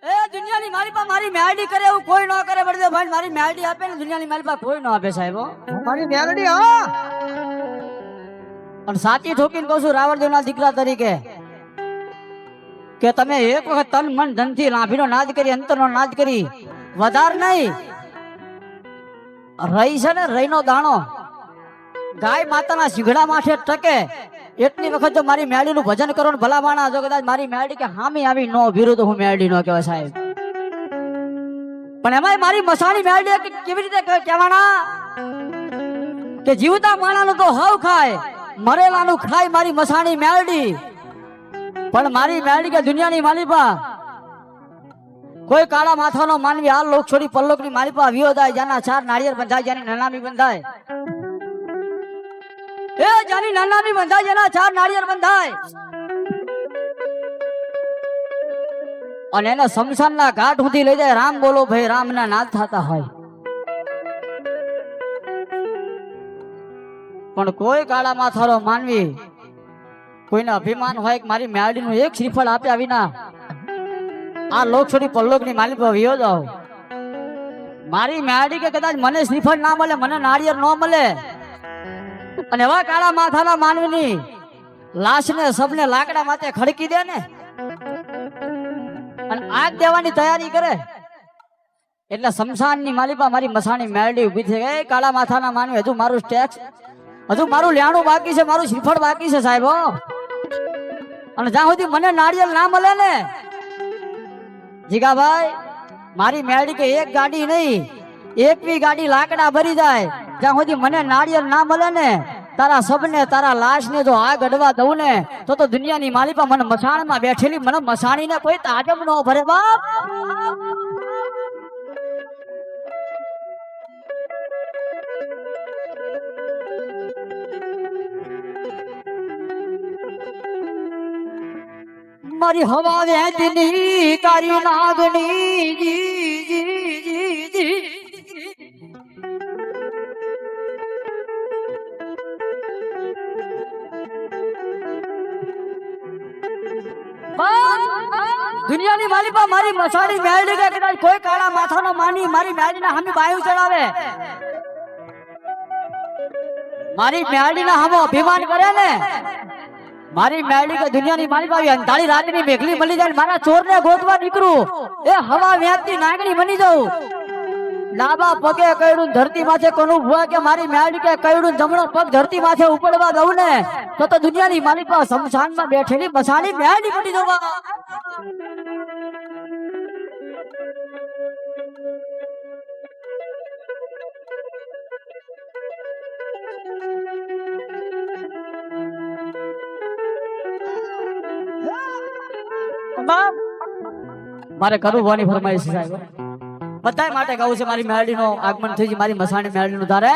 એ દુનિયાની મારી પાસે મારી મેલડી કરે એવું કોઈ ન કરે બળદેવ ભાઈ મારી મેલડી આપે ને દુનિયાની મારી પાસે કોઈ ન આપે સાહેબ મારી મેલડી હા પણ સાચી ઠોકીને કહું છું રાવણદેવના દીકરા તરીકે કે તમે એક વખત તન મન ધનથી લાભીનો નાદ કરી અંતરનો નાદ કરી વધાર નહીં રહી છે ને રહીનો દાણો ગાય માતાના શીંગડા માથે ટકે એટલી વખત જો મારી મેળીનું ભજન કરો ને ભલા માણા જો કદાચ મારી મેળડી કે હામી આવી નો ભીરું તો હું મેળડી નો કહેવાય સાહેબ પણ એમાંય મારી મસાણી મેળડી કેવી રીતે કહેવાના કે જીવતા માણાનું તો હવ ખાય મરેલાનું ખાય મારી મસાણી મેળડી પણ મારી મેળડી કે દુનિયાની માલિપા કોઈ કાળા માથાનો માનવી આ લોક છોડી પલ્લોકની માલિપા વિયો જાય જેના ચાર નાળિયેર બંધાય જેની નનામી બંધાય એ જાની નાનાની બંધાય જેના ચાર નાળિયેર બંધાય અને એને શમશાનના ઘાટ સુધી લઈ જાય રામ બોલો ભાઈ રામના નાદ થતા હોય પણ કોઈ કાળા માથાનો માનવી કોઈને અભિમાન હોય કે મારી મેળડીનું એક શ્રીફળ આપ્યા વિના આ લોક છોડી પલ્લોકની માલિક વિયો જાવ મારી મેળડી કે કદાચ મને શ્રીફળ ના મળે મને નાળિયેર ન મળે અને એવા કાળા માથાના માનવીની લાશને સબને લાકડા માથે ખડકી દે ને અને આગ દેવાની તૈયારી કરે એટલે શમશાનની માલિપા મારી મસાણી મેળડી ઊભી થઈ ગઈ કાળા માથાના માનવી હજુ મારું ટેક્સ હજુ મારું લેણું બાકી છે મારું શ્રીફળ બાકી છે સાહેબ અને જ્યાં સુધી મને નાળિયેર ના મળે ને જીગાભાઈ મારી મેળડી કે એક ગાડી નહીં એક બી ગાડી લાકડા ભરી જાય જ્યાં સુધી મને નાળિયેર ના મળે ને તારા સબને તારા લાશ ને જો આગ અડવા દઉં ને તો દુનિયાની માલિપા મને મસાણમાં બેઠેલી મને મસાણીને કોઈ તાજબ ન ભરે બાપ મારી હવા વેચની તારી નાગણી જી જી જી જી દુનિયાની માલિપા મારી મસાણી મેળડી કે કદાચ કોઈ કાળા માથાનો માની મારી મેળડીના હામી બાયું ચડાવે મારી મેળડીના હામો અભિમાન કરે ને મારી મેળડી કે દુનિયાની માલિપા આવી અંધારી રાતની મેઘલી મળી જાય મારા ચોરને ગોતવા નીકળું એ હવા વેચતી નાગણી બની જાઉં ડાબા પગે કયડું ધરતી માથે કોનું ભૂવા કે મારી મેળડી કે કયડું જમણો પગ ધરતી માથે ઉપડવા દઉં ને તો દુનિયાની માલિપા શમશાનમાં બેઠેલી મસાણી મેળડી બની જવા મારે કરવું હોવાની ફરમાઈશ સાહેબ બધા માટે કહું છે મારી મેળડી નો આગમન થઈ છે મારી મસાણી મેળડી નું તારે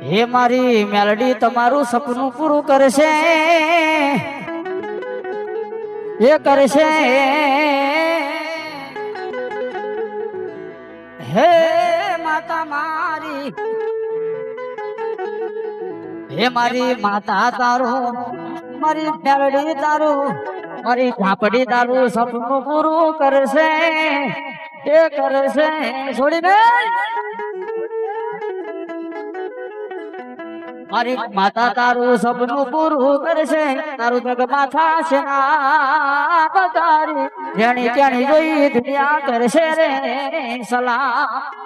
હે મારી મેળડી તમારું સપનું પૂરું કરશે એ કરશે હે માતા મારી હે મારી માતા તારું મારી મેળડી તારું મારી ઝાપડી તારું સપનું પૂરું કરશે એ કરશે છોડીને મારી માતા તારું સપનું પૂરું કરશે તારું જગ માથા છે તારી જેણી તેણી જોઈ દુનિયા કરશે રે સલામ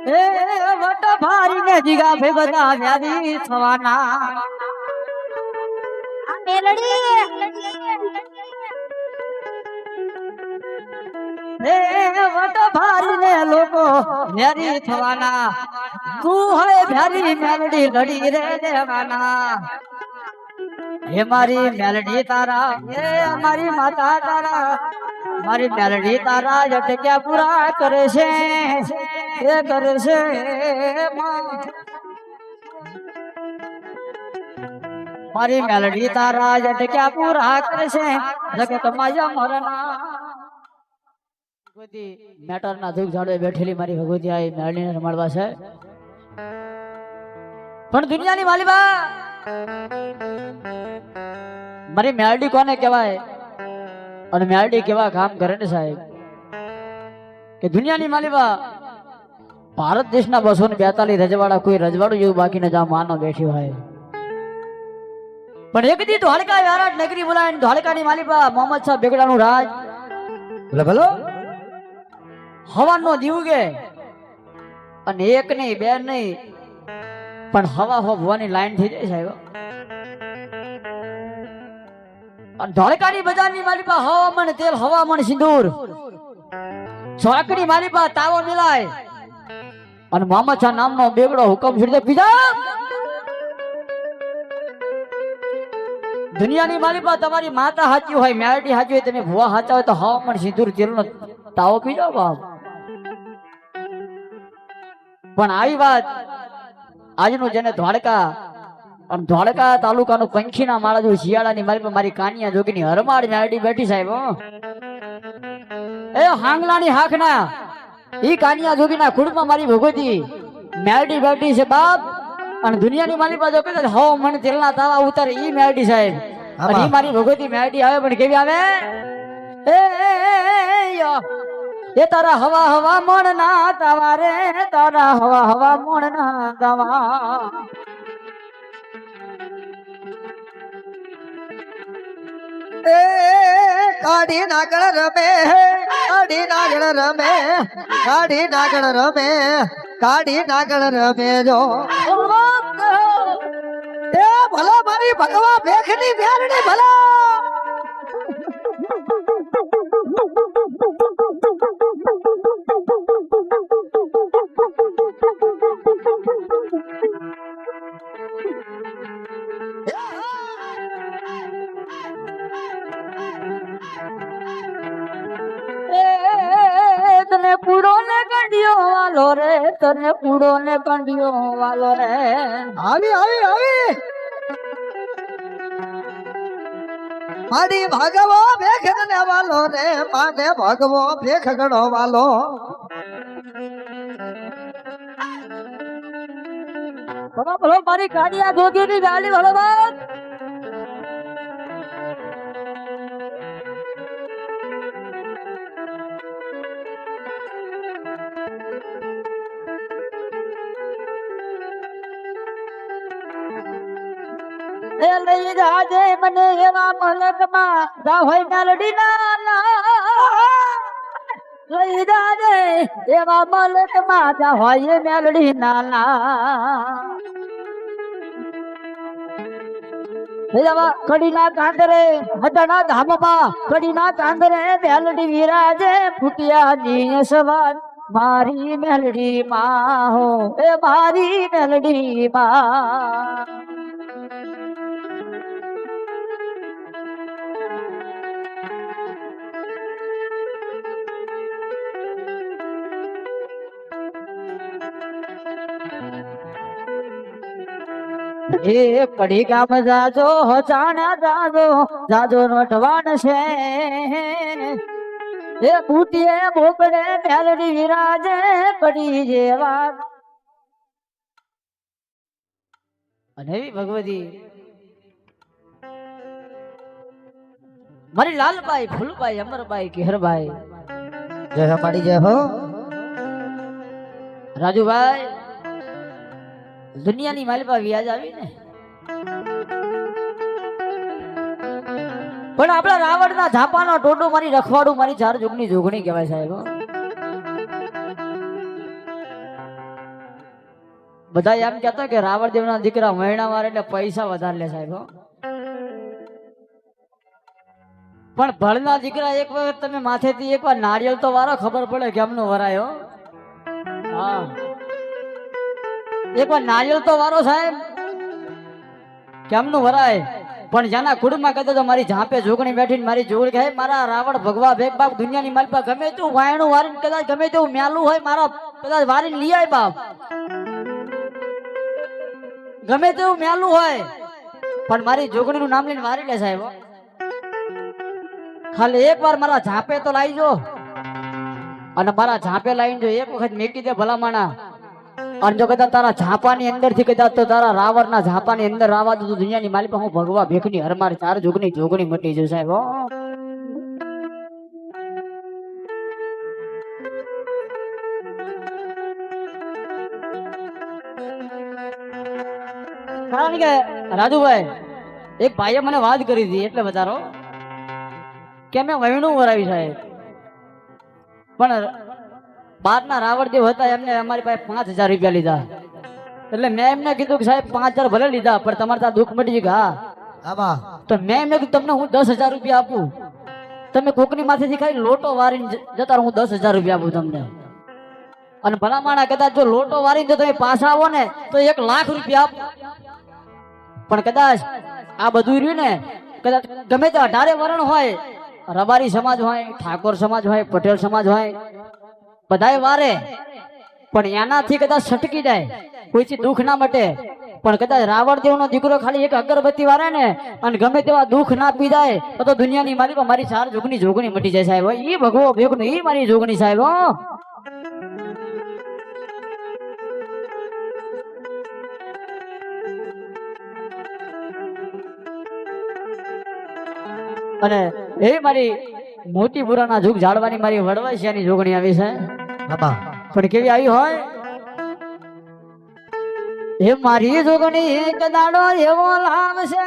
એ વટ ભારીને જીગા ભે બધા વ્યાધી થવાના મેલડી એ વટ ભારીને લોકો વ્યારી થવાના તું હવે વ્યારી મેલડી લડી રે દેવાના હે મારી મેલડી તારા હે અમારી માતા તારા મારી મેલડી તારા અટક્યા પૂરા કરે છે એ કરે છે મારી મેલડી તારા અટક્યા પૂરા કરે છે જગત માયા મરના ભગવતી મેટરના દુઃખ ઝાડવે બેઠેલી મારી ભગવતી આ મેલડીને રમાડવા છે પણ દુનિયાની માલિબા મારી મેલડી કોને કહેવાય અને મેલડી કેવા કામ કરે ને સાહેબ કે દુનિયાની માલિબા ભારત દેશના 242 રજવાડા કોઈ રજવાડું જેવું બાકી ન જા માનો બેઠી હોય પણ એક દી ધોળકા વિરાટ નગરી બોલાવીને ધોળકાની માલિબા મોહમ્મદ શાહ બેગડાનું રાજ બોલે ભલો હવાનો દીવગે અને એક નહીં બે નહીં પણ હવા હોવાની લાઈન થઈ જાય સાહેબ અને ધોળકાની બજારની માલિપા હવામણ તેલ હવામણ સિંદૂર ચોકડી માલિપા તાવો મિલાય અને મોહમ્મદ શાહ નામનો બેગડો હુકમ છોડી પીધા દુનિયાની માલિપા તમારી માતા હાચી હોય મેલડી હાચી હોય તમે ભુવા હાચા હોય તો હવામણ સિંદૂર તેલનો તાવો પી જાઓ બાપ પણ આવી વાત આજનું જેને ધોળકા અને ધોળકા તાલુકાનું પંખીના માળા જો શિયાળાની મારી કાનિયા જોગીની હરમાળ મેલડી બેઠી સાહેબ એ હાંગલાની હાખના ઈ કાનિયા જોગીના કુળમાં મારી ભગવતી મેલડી બેઠી છે બાપ અને દુનિયાની મારી પાસે કહે હો મને તેલના તાવા ઉતારે ઈ મેલડી સાહેબ અને ઈ મારી ભગવતી મેલડી આવે પણ કેવી આવે એ તારા હવા હવા મોણ ના તાવા રે તારા હવા હવા મોણ ના તાવા કાઢી નાગળ રમે કાઢી નાગળ રમે કાઢી નાગળ રમે કાઢી નાગળ રમે જો એ ભલો મારી ભગવા ભેખની બેરડી ભલો તને પૂડો ને કંડિયો વાલો રે તને પૂડો ને કંડિયો વાલો રે આવી આવી આવી મારી ભગવો ભેખ ને વાલો રે માને ભગવો ભેખ ગણો વાલો ભલો મારી કાનિયા જોગીની ગાડી ભલો બાપ એ લઈ જાજે મને એવા મલકમાં જા હોય મેલડી ના લઈ જાજે એવા મલકમાં જા હોય મેલડી ના કડીના કાંદરે હટના ધામમાં કડીના કાંદરે મેલડી વિરાજે ફૂટિયા ની સવાર મારી મેલડી માં હો એ મારી મેલડી માં એ કડી ગામ જાજો ચાણા જાજો જાજો નોટવાન છે એ બુટીએ બોકડે મેલડી વિરાજે કડી જેવા અને એવી ભગવતી મારી લાલબાઈ ફૂલબાઈ અમરબાઈ કેહરબાઈ જય હો પાડી જય હો રાજુભાઈ દુનિયાની માલિપા વ્યાજ આવી ને પણ આપણા રાવણના ઝાપાનો ટોટો મારી રખવાડું મારી ચાર જોગની જોગણી કહેવાય સાહેબ બધા એમ કહેતા કે રાવણ દેવના દીકરા મહિના મારે એટલે પૈસા વધારે લે સાહેબ પણ ભળના દીકરા એક વખત તમે માથેથી એકવાર નારિયેળ તો વારો ખબર પડે કેમનું વરાયો હા એકવાર નારિયેળ તો વારો સાહેબ કેમનું વરાય પણ જેના કુળમાં કહેતો તો મારી ઝાંપે જોગણી બેઠીને મારી જોગણી કહે મારા રાવણ ભગવા ભેગ બાપ દુનિયાની માલ પર ગમે તેવું વાયણું વારીને કદાચ ગમે તેવું મેલું હોય મારા કદાચ વારીને લઈ આય બાપ ગમે તેવું મેલું હોય પણ મારી જોગણીનું નામ લઈને વારી લે સાહેબ ખાલી એક વાર મારા ઝાંપે તો લાવી જો અને મારા ઝાંપે લાવીને જો એક વખત મેકી દે ભલામણા અને જો કદાચ તારા ઝાંપાની અંદર થી કદાચ તો તારા રાવણના ઝાંપાની અંદર આવવા દો દુનિયાની માલિક હું ભગવા ભેખની હરમાર ચાર જોગણી મટી જશે સાહેબ હો. કારણ કે રાજુભાઈ એક ભાઈએ મને વાત કરી હતી એટલે વધારો કે મેં વહેણું વરાવી સાહેબ પણ બારના રાવણદેવ હતા એમને અમારી પાસે 5,000 રૂપિયા લીધા એટલે મેં એમને કીધું કે સાહેબ 5,000 ભલે લીધા પણ તમારે ત્યાં દુઃખ મટી ગયું હા તો મેં એમને કીધું તમને હું 10,000 રૂપિયા આપું તમે કોકની માથેથી ખાલી લોટો વારીને જતા રહો, હું 10,000 રૂપિયા આપું તમને અને ભલામાણા કદાચ જો લોટો વારીને જો તમે પાછા આવો ને તો 1,00,000 રૂપિયા આપો પણ કદાચ આ બધું રહ્યું ને કદાચ ગમે તે 18 વર્ણ હોય રબારી સમાજ હોય ઠાકોર સમાજ હોય પટેલ સમાજ હોય બધાય વારે પણ એનાથી કદાચ છટકી જાય કોઈથી દુઃખ ના મટે પણ કદાચ રાવણ દેવનો દીકરો ખાલી એક અગરબત્તી વારે ને અને ગમે તેવા દુઃખ ના પી જાય તો દુનિયાની માલિકો મારી ચાર જોગણી મટી જાય સાહેબ ઈ ભગવો ભેગનો ઈ મારી જોગણી સાહેબ હો. અને એ મારી મોટી બુરાના જુગ જાળવાની મારી વડવાસિયાની જોગણી આવી છે પણ કેવી આવી હોય એ મારી જોગણી એક દાડો એવો લાવશે